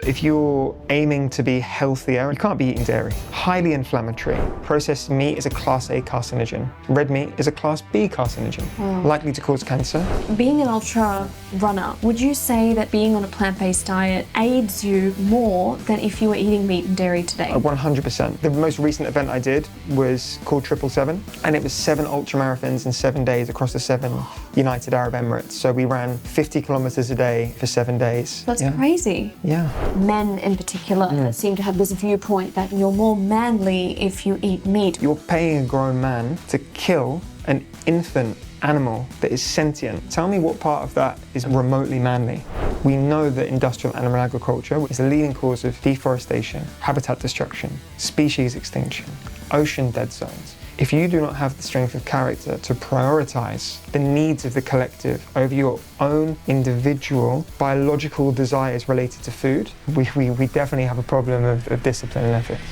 If you're aiming to be healthier, you can't be eating dairy. Highly inflammatory. Processed meat is a Class A carcinogen. Red meat is a Class B carcinogen, likely to cause cancer. Being an ultra runner, would you say that being on a plant-based diet aids you more than if you were eating meat and dairy today? 100%. The most recent event I did was called 777, and it was 7 ultramarathons in 7 days across the 7 United Arab Emirates. So we ran 50 kilometers a day for 7 days. That's crazy. Yeah. Men in particular seem to have this viewpoint that you're more manly if you eat meat. You're paying a grown man to kill an infant animal that is sentient. Tell me what part of that is remotely manly. We know that industrial animal agriculture is the leading cause of deforestation, habitat destruction, species extinction, ocean dead zones. If you do not have the strength of character to prioritize the needs of the collective over your own individual biological desires related to food, we definitely have a problem of discipline and ethics.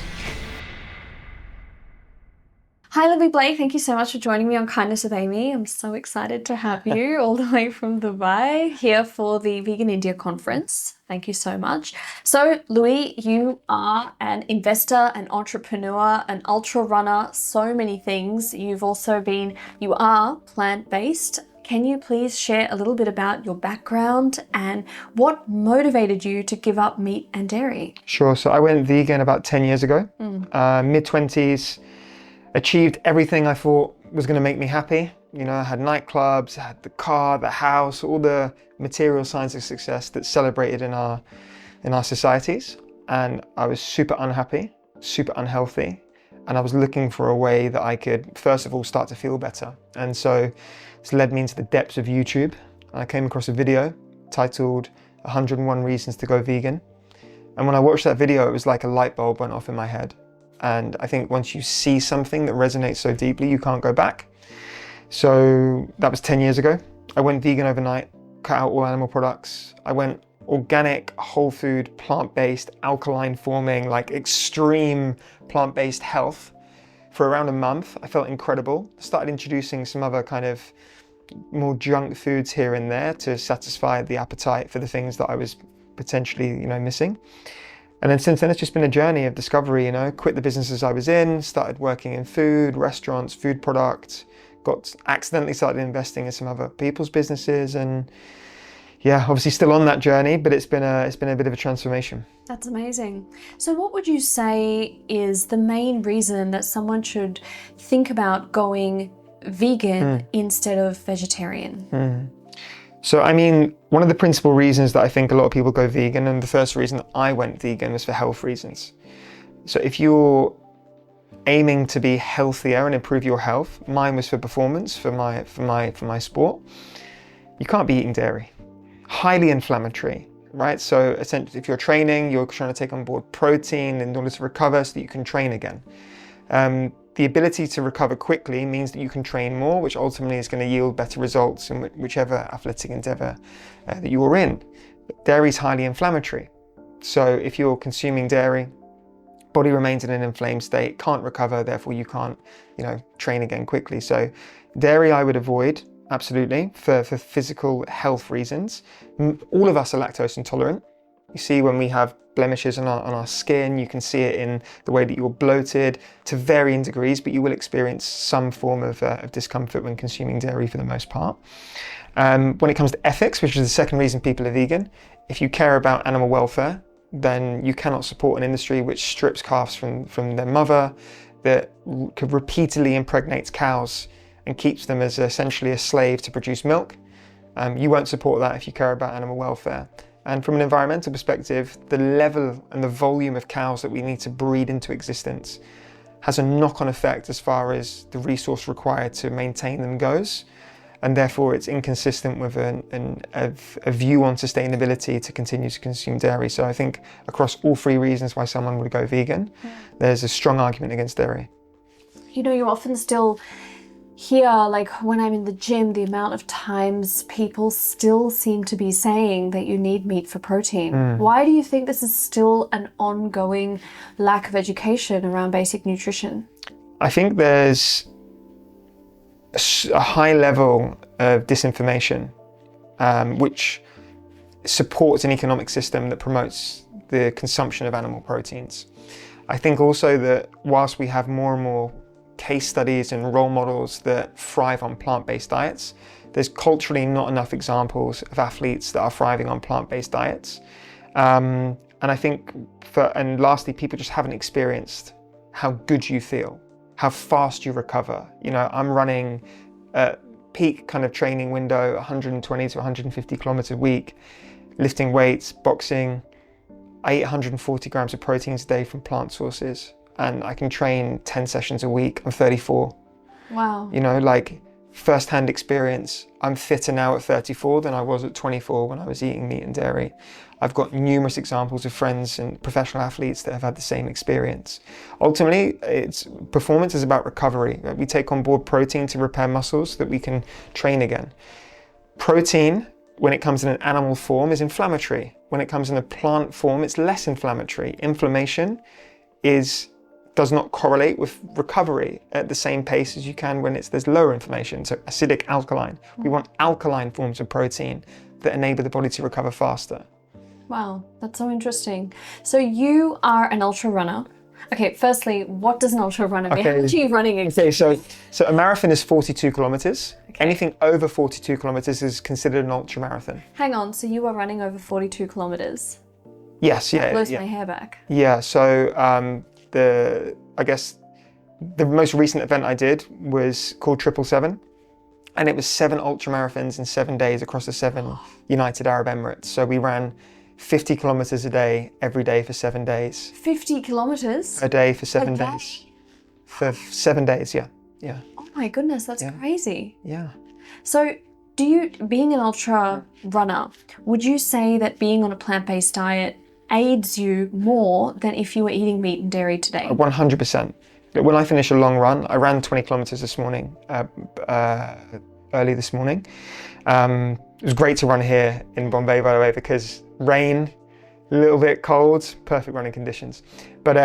Hi Louie Blake, thank you so much for joining me on Kindness with Amy. I'm so excited to have you all the way from Dubai here for the Vegan India conference. Thank you so much. So Louie, you are an investor, an entrepreneur, an ultra runner, so many things. You are plant-based. Can you please share a little bit about your background and what motivated you to give up meat and dairy? Sure, so I went vegan about 10 years ago, mid-20s. Achieved everything I thought was going to make me happy. You know, I had nightclubs, I had the car, the house, all the material signs of success that's celebrated in our societies. And I was super unhappy, super unhealthy. And I was looking for a way that I could, first of all, start to feel better. And so this led me into the depths of YouTube. I came across a video titled 101 Reasons to Go Vegan. And when I watched that video, it was like a light bulb went off in my head. And I think once you see something that resonates so deeply, you can't go back. So that was 10 years ago. I went vegan overnight, cut out all animal products. I went organic, whole food, plant-based, alkaline forming, like extreme plant-based health for around a month. I felt incredible. Started introducing some other kind of more junk foods here and there to satisfy the appetite for the things that I was potentially, missing. And then since then, it's just been a journey of discovery, quit the businesses I was in, started working in food, restaurants, food products, accidentally started investing in some other people's businesses. And yeah, obviously still on that journey, but it's been a bit of a transformation. That's amazing. So what would you say is the main reason that someone should think about going vegan instead of vegetarian? So, I mean, one of the principal reasons that I think a lot of people go vegan, and the first reason that I went vegan, was for health reasons. So if you're aiming to be healthier and improve your health, mine was for performance, for my sport, you can't be eating dairy. Highly inflammatory, right? So essentially, if you're training, you're trying to take on board protein in order to recover so that you can train again. The ability to recover quickly means that you can train more, which ultimately is going to yield better results in whichever athletic endeavor that you are in. But dairy is highly inflammatory. So if you're consuming dairy, body remains in an inflamed state, can't recover, therefore you can't, train again quickly. So dairy I would avoid, absolutely, for physical health reasons. All of us are lactose intolerant. You see when we have blemishes on our skin, you can see it in the way that you're bloated to varying degrees, but you will experience some form of discomfort when consuming dairy for the most part. When it comes to ethics, which is the second reason people are vegan, if you care about animal welfare, then you cannot support an industry which strips calves from their mother, that repeatedly impregnates cows and keeps them as essentially a slave to produce milk. You won't support that if you care about animal welfare. And from an environmental perspective, the level and the volume of cows that we need to breed into existence has a knock-on effect as far as the resource required to maintain them goes. And therefore it's inconsistent with a view on sustainability to continue to consume dairy. So I think across all three reasons why someone would go vegan, there's a strong argument against dairy. You often still hear, like when I'm in the gym, the amount of times people still seem to be saying that you need meat for protein. Why do you think this is still an ongoing lack of education around basic nutrition? I think there's a high level of disinformation, which supports an economic system that promotes the consumption of animal proteins. I think also that whilst we have more and more case studies and role models that thrive on plant-based diets, there's culturally not enough examples of athletes that are thriving on plant-based diets. And I think, and lastly, people just haven't experienced how good you feel, how fast you recover. You know, I'm running at peak kind of training window, 120 to 150 kilometers a week, lifting weights, boxing. I eat 140 grams of proteins a day from plant sources, and I can train 10 sessions a week. I'm 34. Wow. You know, like first-hand experience. I'm fitter now at 34 than I was at 24 when I was eating meat and dairy. I've got numerous examples of friends and professional athletes that have had the same experience. Ultimately, performance is about recovery. We take on board protein to repair muscles so that we can train again. Protein, when it comes in an animal form, is inflammatory. When it comes in a plant form, it's less inflammatory. Inflammation does not correlate with recovery at the same pace as you can when there's lower inflammation. So acidic, alkaline. We want alkaline forms of protein that enable the body to recover faster. Wow, that's so interesting. So you are an ultra runner. Okay, firstly, what does an ultra runner mean? How much are you running exactly? Okay, so a marathon is 42 kilometers. Okay. Anything over 42 kilometers is considered an ultra marathon. Hang on, so you are running over 42 kilometers? Yes, yeah. That blows my hair back. Yeah, so I guess the most recent event I did was called 777. And it was 7 ultra marathons in 7 days across the 7 United Arab Emirates. So we ran 50 kilometers a day, every day for 7 days. 50 kilometers? A day for 7 days. For 7 days, yeah. Oh my goodness, that's crazy. Yeah. So being an ultra runner, would you say that being on a plant-based diet aids you more than if you were eating meat and dairy today? 100%. When I finish a long run, I ran 20 kilometers this morning, early this morning. It was great to run here in Bombay, by the way, because rain, a little bit cold, perfect running conditions. But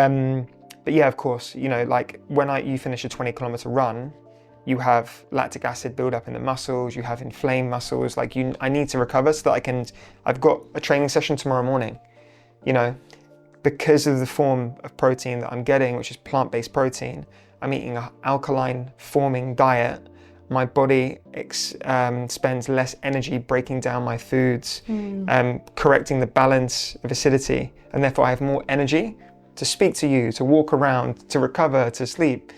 yeah, of course, you know, like when you finish a 20-kilometer run, you have lactic acid buildup in the muscles, you have inflamed muscles. Like I need to recover so that I've got a training session tomorrow morning, you know, because of the form of protein that I'm getting, which is plant-based protein. I'm eating an alkaline forming diet. My body spends less energy breaking down my foods, correcting the balance of acidity, and therefore I have more energy to speak to you, to walk around, to recover, to sleep,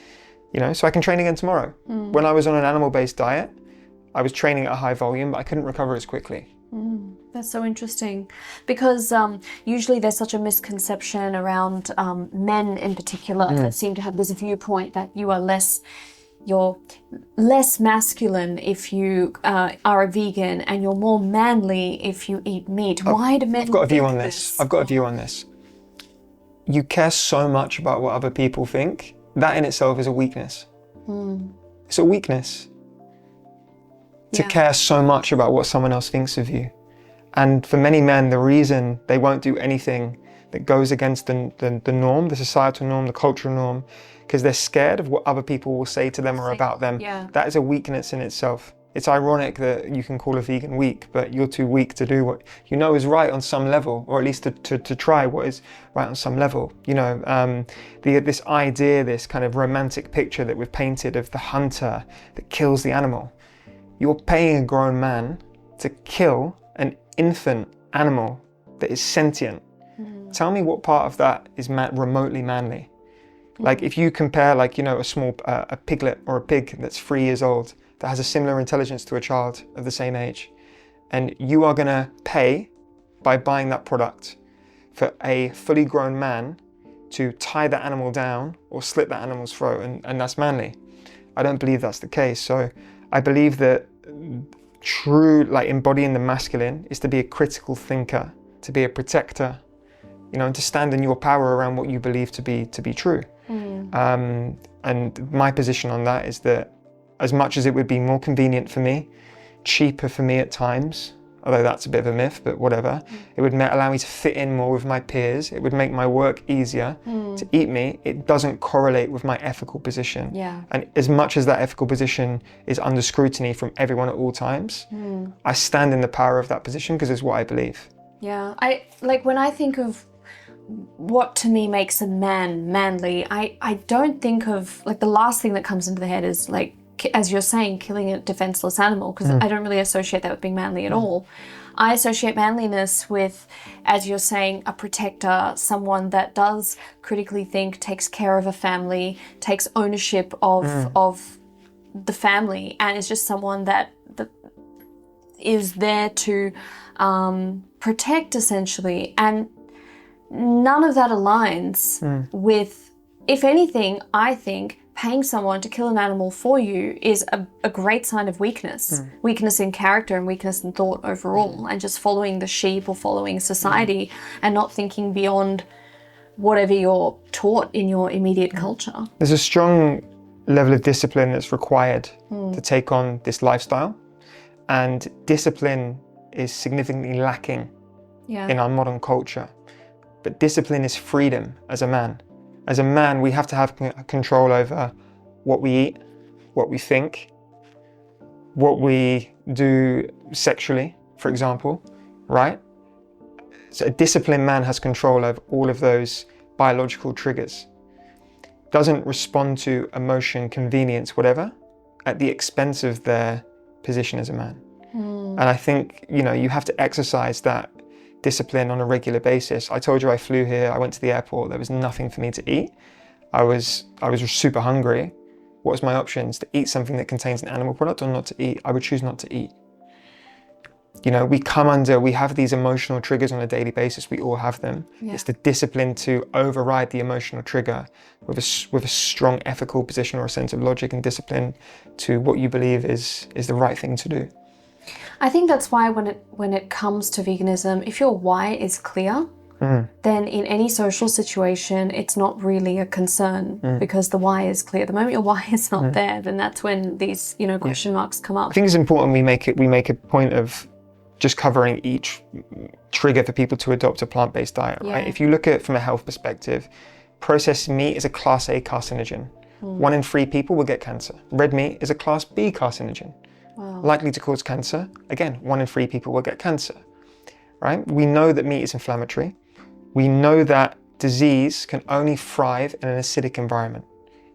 you know, so I can train again tomorrow. When I was on an animal-based diet, I was training at a high volume, but I couldn't recover as quickly. That's so interesting, because usually there's such a misconception around men in particular that seem to have this viewpoint that you're less masculine if you are a vegan and you're more manly if you eat meat. Why do men I've got a view on this? this. I've got a view on this. You care so much about what other people think. That in itself is a weakness. It's a weakness to care so much about what someone else thinks of you. And for many men, the reason they won't do anything that goes against the norm, the societal norm, the cultural norm, because they're scared of what other people will say to them or about them. That is a weakness in itself. It's ironic that you can call a vegan weak, but you're too weak to do what you know is right on some level, or at least to try what is right on some level. You know, this idea, this kind of romantic picture that we've painted of the hunter that kills the animal. You're paying a grown man to kill an infant animal that is sentient. Tell me what part of that is remotely manly. Like if you compare, like, you know, a piglet or a pig that's 3 years old that has a similar intelligence to a child of the same age, and you are gonna pay by buying that product for a fully grown man to tie that animal down or slit that animal's throat, and that's manly. I don't believe that's the case. So I believe that true, like embodying the masculine is to be a critical thinker, to be a protector, you know, and to stand in your power around what you believe to be true. And my position on that is that as much as it would be more convenient for me, cheaper for me at times, although that's a bit of a myth, but whatever, it would allow me to fit in more with my peers. It would make my work easier to eat meat. It doesn't correlate with my ethical position. And as much as that ethical position is under scrutiny from everyone at all times, I stand in the power of that position because it's what I believe. I like when I think of what to me makes a man manly, I don't think of, like, the last thing that comes into the head is, like, as you're saying, killing a defenseless animal, because I don't really associate that with being manly at all. I associate manliness with, as you're saying, a protector, someone that does critically think, takes care of a family, takes ownership of the family, and is just someone that is there to protect, essentially. And none of that aligns with, if anything, I think paying someone to kill an animal for you is a great sign of weakness. Weakness in character and weakness in thought overall, and just following the sheep or following society and not thinking beyond whatever you're taught in your immediate culture. There's a strong level of discipline that's required to take on this lifestyle, and discipline is significantly lacking in our modern culture. But discipline is freedom as a man. As a man, we have to have control over what we eat, what we think, what we do sexually, for example, right? So a disciplined man has control over all of those biological triggers. Doesn't respond to emotion, convenience, whatever, at the expense of their position as a man. And I think, you know, you have to exercise that discipline on a regular basis. I told you I flew here, I went to the airport, there was nothing for me to eat. I was super hungry. What was my options? To eat something that contains an animal product or not to eat? I would choose not to eat. You know, we have these emotional triggers on a daily basis, we all have them. It's the discipline to override the emotional trigger with a strong ethical position or a sense of logic and discipline to what you believe is the right thing to do. I think that's why when it comes to veganism, if your why is clear, then in any social situation, it's not really a concern because the why is clear. The moment your why is not there, then that's when these, you know, question marks come up. I think it's important we make a point of just covering each trigger for people to adopt a plant-based diet, right? If you look at it from a health perspective, processed meat is a Class A carcinogen. 1 in 3 people will get cancer. Red meat is a Class B carcinogen. Likely to cause cancer. Again, 1 in 3 people will get cancer, right? We know that meat is inflammatory. We know that disease can only thrive in an acidic environment.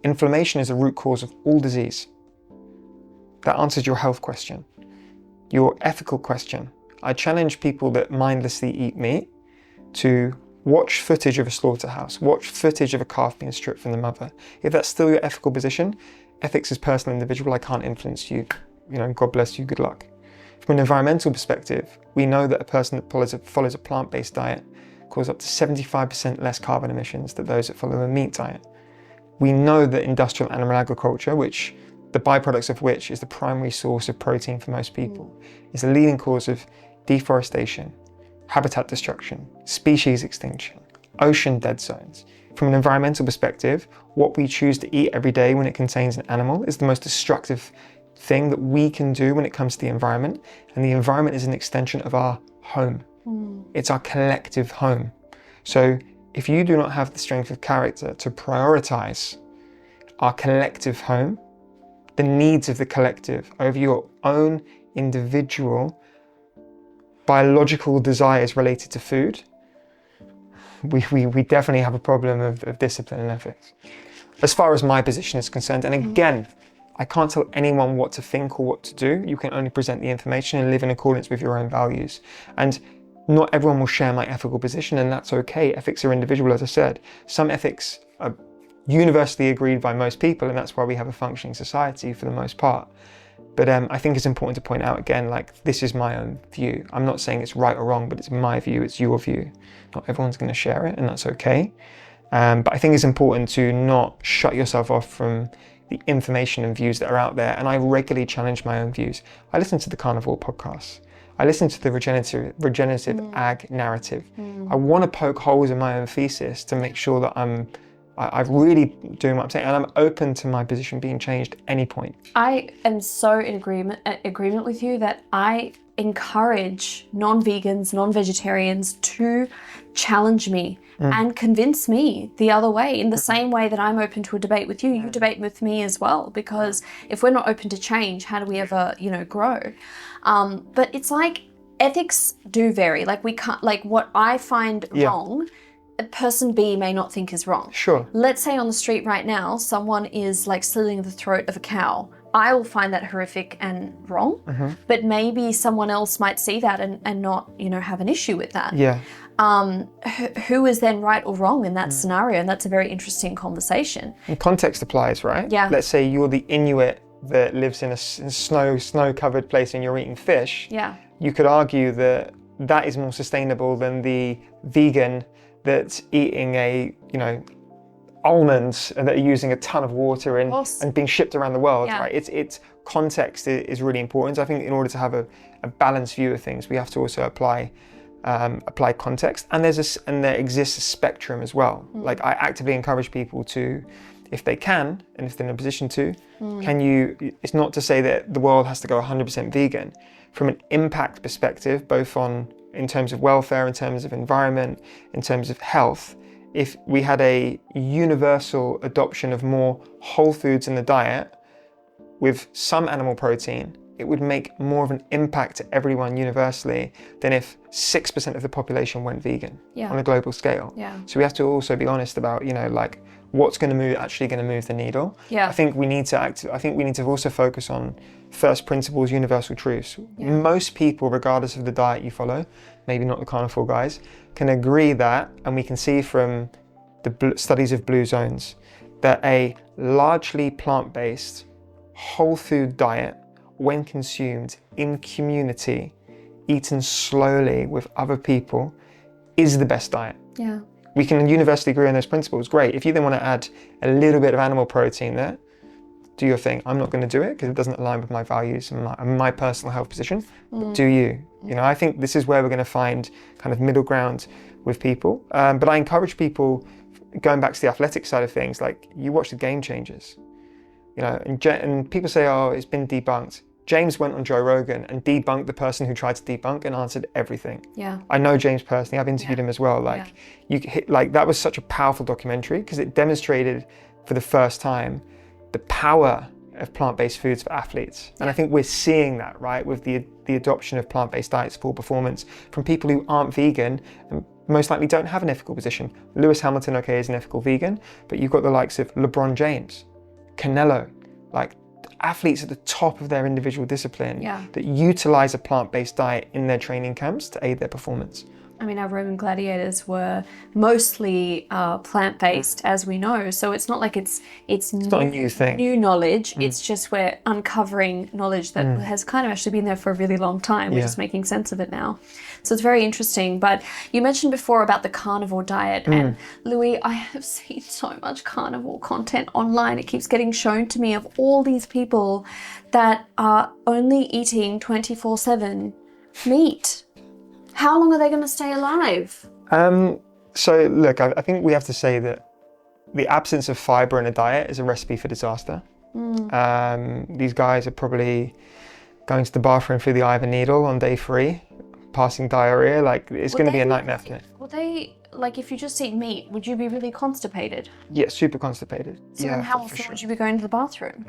Inflammation is the root cause of all disease. That answers your health question. Your ethical question. I challenge people that mindlessly eat meat to watch footage of a slaughterhouse, watch footage of a calf being stripped from the mother. If that's still your ethical position, ethics is personal, individual, I can't influence you. You know, God bless you, good luck. From an environmental perspective, we know that a person that follows a plant-based diet causes up to 75% less carbon emissions than those that follow a meat diet. We know that industrial animal agriculture, which the byproducts of which is the primary source of protein for most people, is the leading cause of deforestation, habitat destruction, species extinction, ocean dead zones. From an environmental perspective, what we choose to eat every day when it contains an animal is the most destructive thing that we can do when it comes to the environment, and the environment is an extension of our home. It's our collective home. So if you do not have the strength of character to prioritize our collective home, the needs of the collective over your own individual biological desires related to food, we definitely have a problem of discipline and ethics. As far as my position is concerned, and again, I can't tell anyone what to think or what to do. You can only present the information and live in accordance with your own values. And not everyone will share my ethical position, and that's okay. Ethics are individual, as I said. Some ethics are universally agreed by most people, and that's why we have a functioning society for the most part. But I think it's important to point out again, like, this is my own view. I'm not saying it's right or wrong, but it's my view, it's your view. Not everyone's going to share it, and that's okay. But I think it's important to not shut yourself off from the information and views that are out there. And I regularly challenge my own views. I listen to the carnivore podcasts. I listen to the regenerative ag narrative. I want to poke holes in my own thesis to make sure that I'm really doing what I'm saying, and I'm open to my position being changed at any point. I am so in agreement with you that I encourage non-vegans, non-vegetarians to challenge me and convince me the other way, in the same way that I'm open to a debate with you. You debate with me as well, because if we're not open to change, how do we ever, grow? But it's like ethics do vary. Like, we can't, like, what I find wrong person B may not think is wrong. Sure. Let's say on the street right now, someone is like slitting the throat of a cow. I will find that horrific and wrong, but maybe someone else might see that and not, have an issue with that. Yeah. Who is then right or wrong in that scenario? And that's a very interesting conversation. And context applies, right? Yeah. Let's say you're the Inuit that lives in a snow-covered place and you're eating fish. Yeah. You could argue that that is more sustainable than the vegan that's eating almonds and that are using a ton of water and being shipped around the world, right? It's context is really important. I think in order to have a balanced view of things, we have to also apply context. And there exists a spectrum as well. Like I actively encourage people to, if they can, and if they're in a position to, it's not to say that the world has to go 100% vegan. From an impact perspective, both in terms of welfare, in terms of environment, in terms of health, if we had a universal adoption of more whole foods in the diet with some animal protein, it would make more of an impact to everyone universally than if 6% of the population went vegan on a global scale. Yeah. So we have to also be honest about, what's going to move the needle. Yeah. I think we need to also focus on first principles, universal truths. Yeah. Most people, regardless of the diet you follow, maybe not the carnivore guys, can agree that, and we can see from the studies of blue zones, that a largely plant-based whole food diet, when consumed in community, eaten slowly with other people, is the best diet. Yeah. We can universally agree on those principles, great. If you then want to add a little bit of animal protein there, do your thing. I'm not going to do it because it doesn't align with my values and my personal health position, but do you. I think this is where we're going to find kind of middle ground with people. But I encourage people, going back to the athletic side of things, like you watch the Game Changers, and people say, oh, it's been debunked. James went on Joe Rogan and debunked the person who tried to debunk and answered everything. Yeah. I know James personally, I've interviewed him as well. That was such a powerful documentary because it demonstrated for the first time the power of plant-based foods for athletes. And I think we're seeing that, right, with the adoption of plant-based diets for performance from people who aren't vegan and most likely don't have an ethical position. Lewis Hamilton, okay, is an ethical vegan, but you've got the likes of LeBron James, Canelo, athletes at the top of their individual discipline that utilize a plant-based diet in their training camps to aid their performance. I mean, our Roman gladiators were mostly plant-based, as we know. So it's not like it's not a new thing. New knowledge. It's just we're uncovering knowledge that has kind of actually been there for a really long time. We're just making sense of it now. So it's very interesting. But you mentioned before about the carnivore diet. And Louie, I have seen so much carnivore content online. It keeps getting shown to me of all these people that are only eating 24/7 meat. How long are they going to stay alive? So look, I think we have to say that the absence of fiber in a diet is a recipe for disaster. These guys are probably going to the bathroom through the eye of a needle on day 3, passing diarrhea. It's going to be a nightmare for them. Would they, if you just eat meat, would you be really constipated? Yeah, super constipated. So then how often would you be going to the bathroom?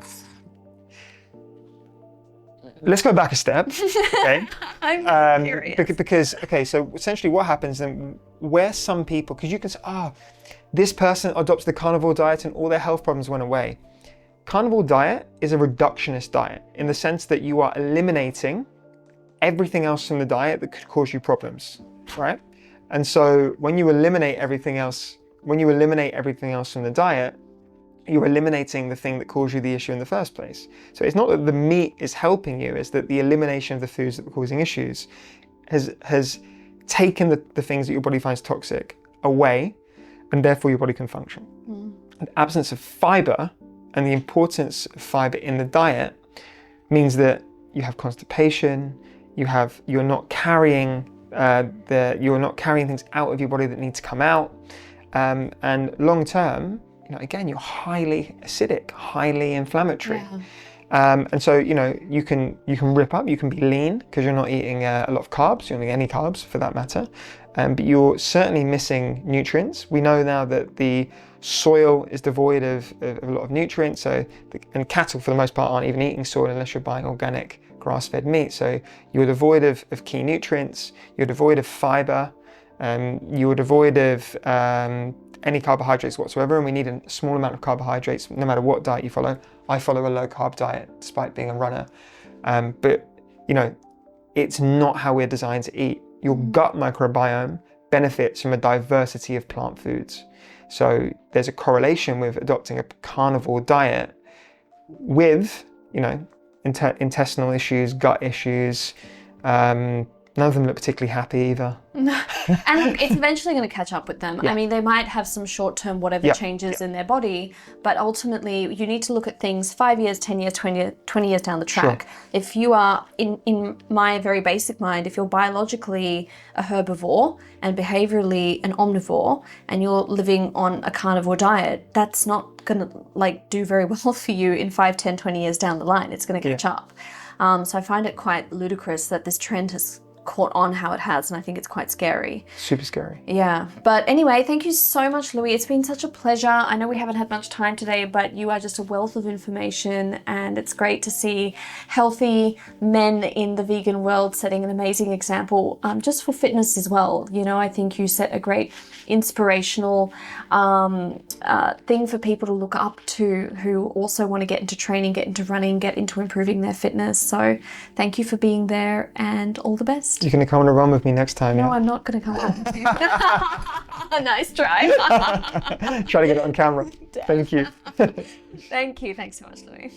Let's go back a step, okay? I'm curious. Because, so essentially what happens then, where some people, because you can say, this person adopts the carnivore diet and all their health problems went away. Carnivore diet is a reductionist diet in the sense that you are eliminating everything else from the diet that could cause you problems, right? And so when you eliminate everything else from the diet, you're eliminating the thing that caused you the issue in the first place. So it's not that the meat is helping you, it's that the elimination of the foods that were causing issues has taken the things that your body finds toxic away, and therefore your body can function. The absence of fiber and the importance of fiber in the diet means that you have constipation, you're not carrying things out of your body that need to come out, and long term, again, you're highly acidic, highly inflammatory. And so, you can rip up, you can be lean because you're not eating a lot of carbs, you're not eating any carbs for that matter, but you're certainly missing nutrients. We know now that the soil is devoid of a lot of nutrients, and cattle for the most part aren't even eating soil unless you're buying organic grass-fed meat. So you're devoid of key nutrients, you're devoid of fiber, You would avoid of any carbohydrates whatsoever, and we need a small amount of carbohydrates no matter what diet you follow. I follow a low carb diet despite being a runner, but you know, it's not how we're designed to eat. Your gut microbiome benefits from a diversity of plant foods. So there's a correlation with adopting a carnivore diet with, you know, intestinal issues, gut issues. None of them look particularly happy either. And it's eventually going to catch up with them. Yeah. I mean, they might have some short-term whatever changes in their body, but ultimately you need to look at things 5 years, 10 years, 20 years down the track. Sure. If you are, in my very basic mind, if you're biologically a herbivore and behaviorally an omnivore, and you're living on a carnivore diet, that's not going to like do very well for you in 5, 10, 20 years down the line. It's going to catch up. So I find it quite ludicrous that this trend has caught on how it has, and I think it's quite scary. Super scary. Yeah, but anyway, thank you so much, Louie. It's been such a pleasure. I know we haven't had much time today, but you are just a wealth of information, and it's great to see healthy men in the vegan world setting an amazing example, just for fitness as well. You know, I think you set a great inspirational thing for people to look up to who also want to get into training, get into running, get into improving their fitness. So thank you for being there, and all the best. You're going to come on a run with me next time, No, yeah? I'm not going to come on with you. Nice try. Try to get it on camera. Thank you. Thank you. Thanks so much, Louie.